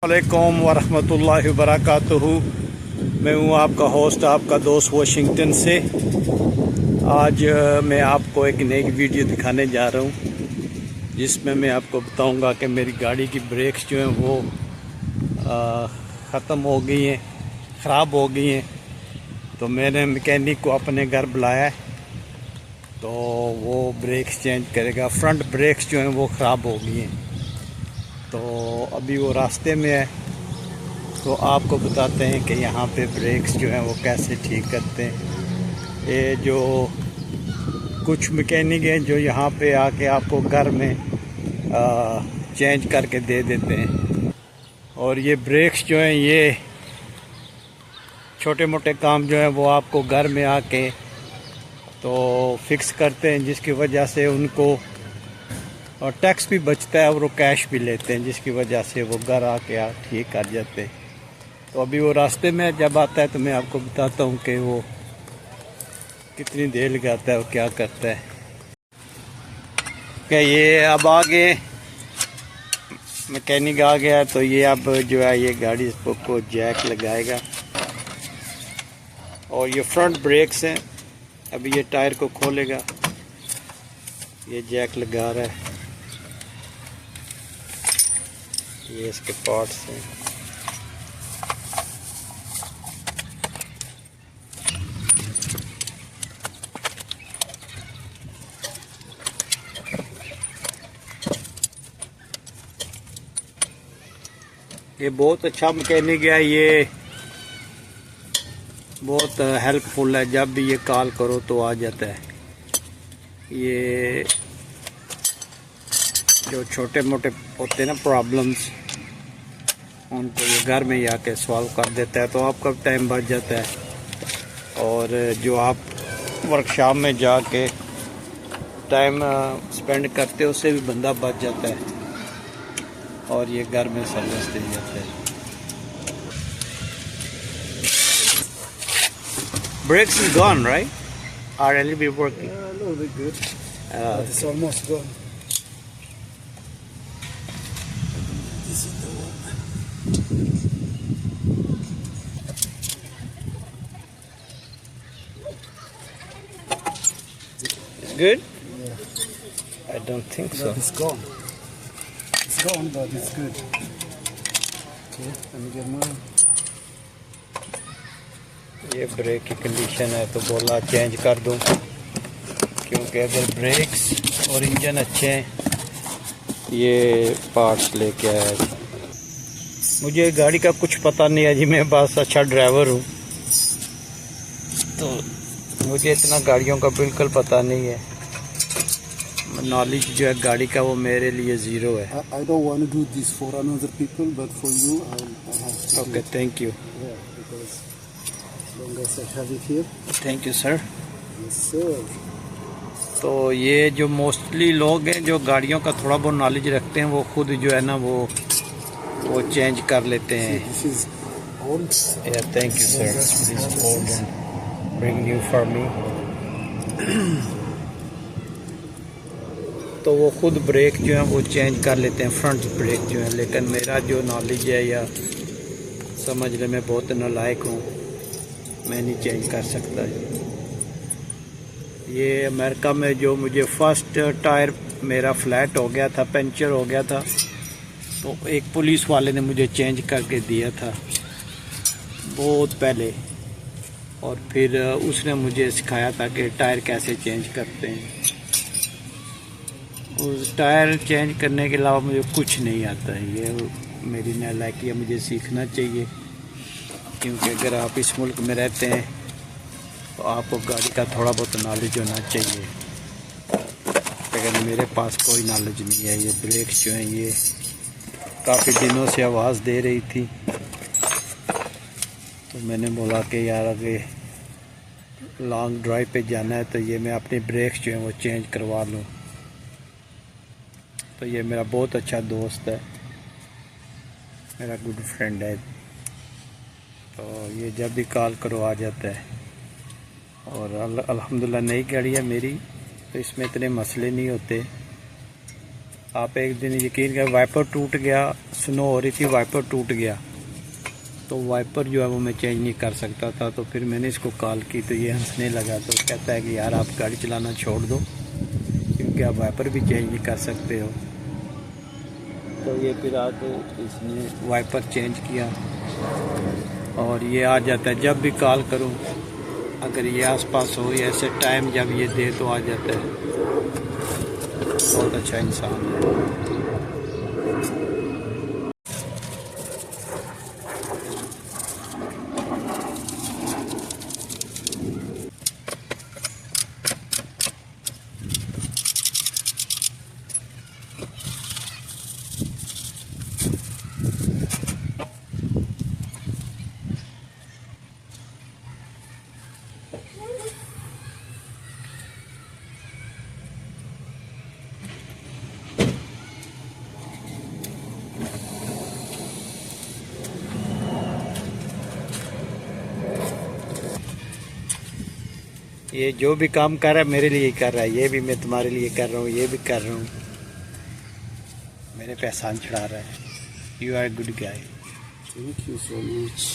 वालेकुम वरहमतुल्लाहि वबरकातुहू। मैं हूँ आपका होस्ट, आपका दोस्त वाशिंगटन से। आज मैं आपको एक नई वीडियो दिखाने जा रहा हूँ जिसमें मैं आपको बताऊँगा कि मेरी गाड़ी की ब्रेक्स जो हैं वो ख़त्म हो गई हैं, ख़राब हो गई हैं। तो मैंने मैकेनिक को अपने घर बुलाया है, तो वो ब्रेक्स चेंज करेगा। फ्रंट ब्रेक्स जो हैं वो ख़राब हो गई हैं, तो अभी वो रास्ते में है। तो आपको बताते हैं कि यहाँ पे ब्रेक्स जो हैं वो कैसे ठीक करते हैं। ये जो कुछ मैकेनिक हैं जो यहाँ पे आके आपको घर में चेंज करके दे देते हैं। और ये ब्रेक्स जो हैं, ये छोटे मोटे काम जो हैं वो आपको घर में आके तो फिक्स करते हैं, जिसकी वजह से उनको और टैक्स भी बचता है और वो कैश भी लेते हैं, जिसकी वजह से वो घर आके ठीक कर जाते हैं। तो अभी वो रास्ते में जब आता है तो मैं आपको बताता हूँ कि वो कितनी देर लगाता है और क्या करता है। क्या ये अब आगे मैकेनिक आ गया, तो ये अब जो है ये गाड़ी को जैक लगाएगा। और ये फ्रंट ब्रेक्स हैं, अभी ये टायर को खोलेगा, ये जैक लगा रहा है। ये इसके पार्ट्स हैं। ये बहुत अच्छा मैकेनिक है, ये बहुत हेल्पफुल है। जब भी ये कॉल करो तो आ जाता है। ये जो छोटे मोटे होते हैं ना प्रॉब्लम्स, उनको ये घर में ही आके सॉल्व कर देता है, तो आपका टाइम बच जाता है। और जो आप वर्कशॉप में जाके टाइम स्पेंड करते हो उससे भी बंदा बच जाता है, और ये घर में सर्विस दे जाता है। Brakes is gone, right? Or a little bit working? A little bit good. But it's almost gone. This is the one. It's good? Yeah. I don't think so. But it's gone. It's gone, but it's good. Okay, let me get mine. ये break की condition है, तो बोला change कर दूं, क्योंकि अगर breaks और इंजन अच्छे हैं। ये पार्ट्स लेके आया जी। मुझे गाड़ी का कुछ पता नहीं है जी, मैं बस अच्छा ड्राइवर हूँ, तो मुझे इतना गाड़ियों का बिल्कुल पता नहीं है। नॉलेज जो है गाड़ी का वो मेरे लिए ज़ीरो है। I don't want to do this for another people, but for you, I have to. Okay, thank you. Yeah, because as long as I have it here. Thank you sir. Yes, sir. तो ये जो mostly लोग हैं जो गाड़ियों का थोड़ा बहुत नॉलेज रखते हैं, वो खुद जो है ना वो चेंज कर लेते हैं। This is old. Yeah, thank you sir. This is old and bring new for me. तो वो खुद ब्रेक जो है वो चेंज कर लेते हैं, फ्रंट ब्रेक जो है। लेकिन मेरा जो नॉलेज है या समझने में बहुत नालायक हूँ, मैं नहीं चेंज कर सकता। ये अमेरिका में जो मुझे फर्स्ट टायर मेरा फ्लैट हो गया था, पंचर हो गया था, तो एक पुलिस वाले ने मुझे चेंज करके दिया था बहुत पहले। और फिर उसने मुझे सिखाया था कि टायर कैसे चेंज करते हैं। उस टायर चेंज करने के अलावा मुझे कुछ नहीं आता है। ये मेरी नालायकी है, मुझे सीखना चाहिए, क्योंकि अगर आप इस मुल्क में रहते हैं तो आपको गाड़ी का थोड़ा बहुत नॉलेज होना चाहिए। लेकिन मेरे पास कोई नॉलेज नहीं है। ये ब्रेक्स जो हैं ये काफ़ी दिनों से आवाज़ दे रही थी, तो मैंने बोला कि यार अगर लॉन्ग ड्राइव पे जाना है तो ये मैं अपने ब्रेक्स जो हैं वो चेंज करवा लूँ। तो ये मेरा बहुत अच्छा दोस्त है, मेरा गुड फ्रेंड है। तो ये जब भी कॉल करो आ जाता है। और अल्हम्दुलिल्लाह नई गाड़ी है मेरी, तो इसमें इतने मसले नहीं होते। आप एक दिन यकीन करें वाइपर टूट गया, स्नो हो रही थी, वाइपर टूट गया, तो वाइपर जो है वो मैं चेंज नहीं कर सकता था। तो फिर मैंने इसको कॉल की तो ये हंसने लगा, तो कहता है कि यार आप गाड़ी चलाना छोड़ दो क्योंकि आप वाइपर भी चेंज नहीं कर सकते हो। तो ये फिर आके इसने वाइपर चेंज किया और ये आ जाता है जब भी कॉल करूं, अगर ये आसपास हो या ऐसे टाइम जब ये दे तो आ जाता है। बहुत अच्छा इंसान है। ये जो भी काम कर रहा है मेरे लिए कर रहा है, ये भी मैं तुम्हारे लिए कर रहा हूँ, ये भी कर रहा हूँ, मेरे पे एहसान चढ़ा रहा है। You are good guy. Thank you so much.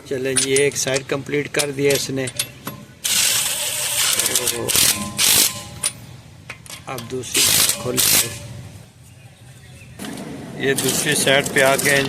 चले ये एक साइड कंप्लीट कर दिया इसने, तो अब दूसरी खोल, ये दूसरी साइड पे आ गए।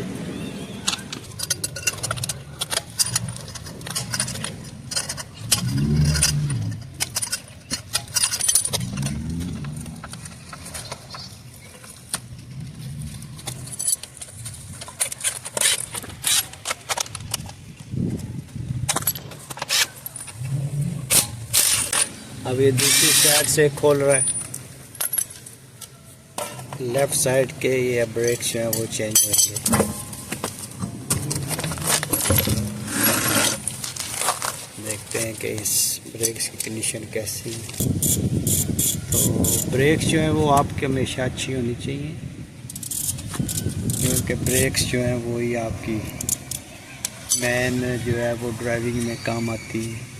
अब ये दूसरी साइड से खोल रहा है, लेफ्ट साइड के ये ब्रेक्स जो हैं वो चेंज होंगे। देखते हैं कि इस ब्रेक्स की कंडीशन कैसी है। तो ब्रेक्स जो हैं वो आपके हमेशा अच्छी होनी चाहिए, क्योंकि ब्रेक्स जो हैं वो ही आपकी मेन जो है वो ड्राइविंग में काम आती है।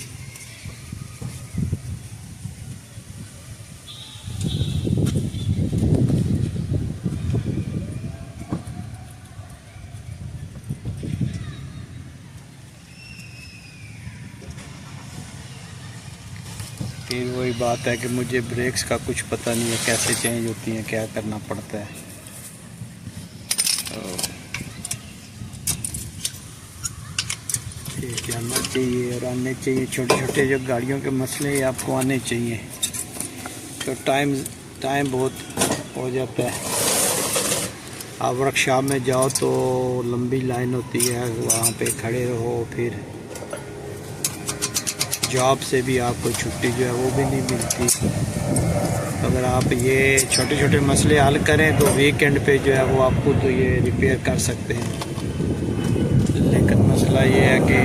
फिर वही बात है कि मुझे ब्रेक्स का कुछ पता नहीं है, कैसे चेंज होती हैं, क्या करना पड़ता है। ये जानना चाहिए और आने चाहिए, छोटे छोटे जो गाड़ियों के मसले हैं आपको आने चाहिए। तो टाइम बहुत हो जाता है। आप वर्कशॉप में जाओ तो लंबी लाइन होती है, वहाँ पे खड़े रहो, फिर जॉब से भी आपको छुट्टी जो है वो भी नहीं मिलती। अगर आप ये छोटे छोटे मसले हल करें तो वीकेंड पे जो है वो आप खुद तो ये रिपेयर कर सकते हैं। लेकिन मसला ये है कि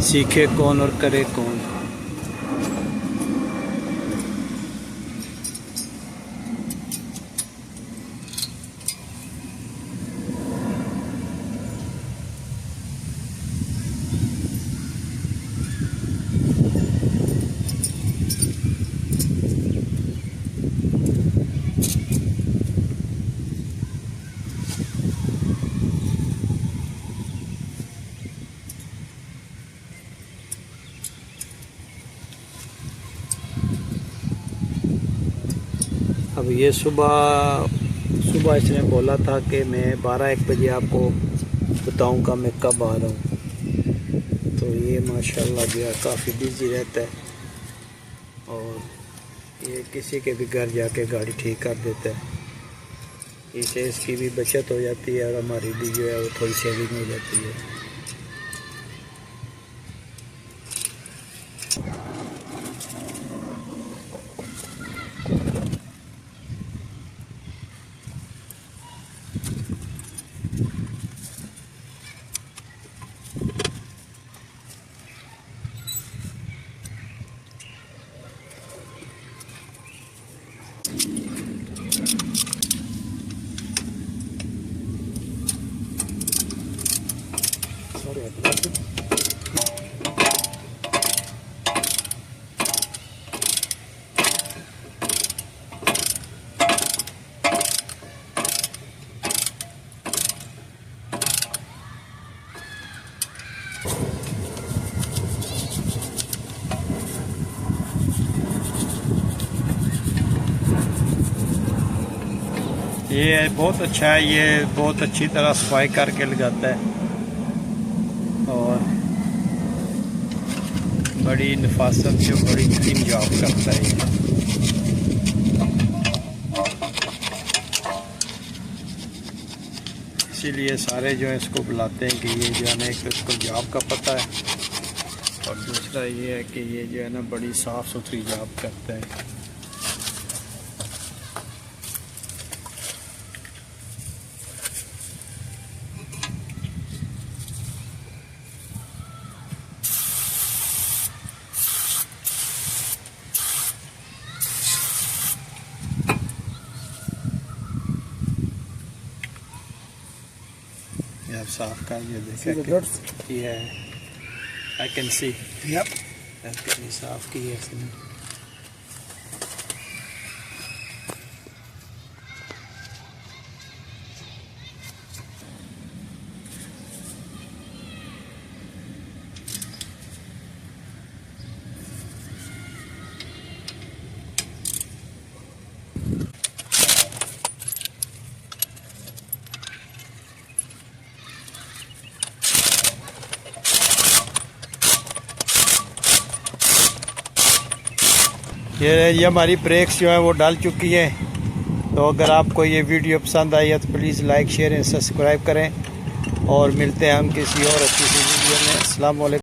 सीखे कौन और करे कौन। अब ये सुबह इसने बोला था कि मैं 12-1 बजे आपको बताऊंगा मैं कब आ रहा हूँ। तो ये माशाल्लाह जो है काफ़ी बिजी रहता है और ये किसी के भी घर जाके गाड़ी ठीक कर देता है। इससे इसकी भी बचत हो जाती है और हमारी भी जो है वो थोड़ी सेविंग हो जाती है। ये बहुत अच्छा है, ये बहुत अच्छी तरह सफाई करके लगाता है और बड़ी नफासत से बड़ी क्लीन जॉब करता है ये। इसीलिए सारे जो है इसको बुलाते हैं कि ये जो है ना, एक तो इसको जॉब का पता है और दूसरा ये है कि ये जो है ना बड़ी साफ़ सुथरी जॉब करता है। ये आप साफ कर ये See the देखें dirt? ये आई कैन सी Yep. कितनी साफ की है इसने। ये हमारी ब्रेक्स जो है वो डाल चुकी है। तो अगर आपको ये वीडियो पसंद आई है तो please like share and subscribe करें और मिलते हैं हम किसी और अच्छी सी वीडियो में। अस्सलाम वालेकुम।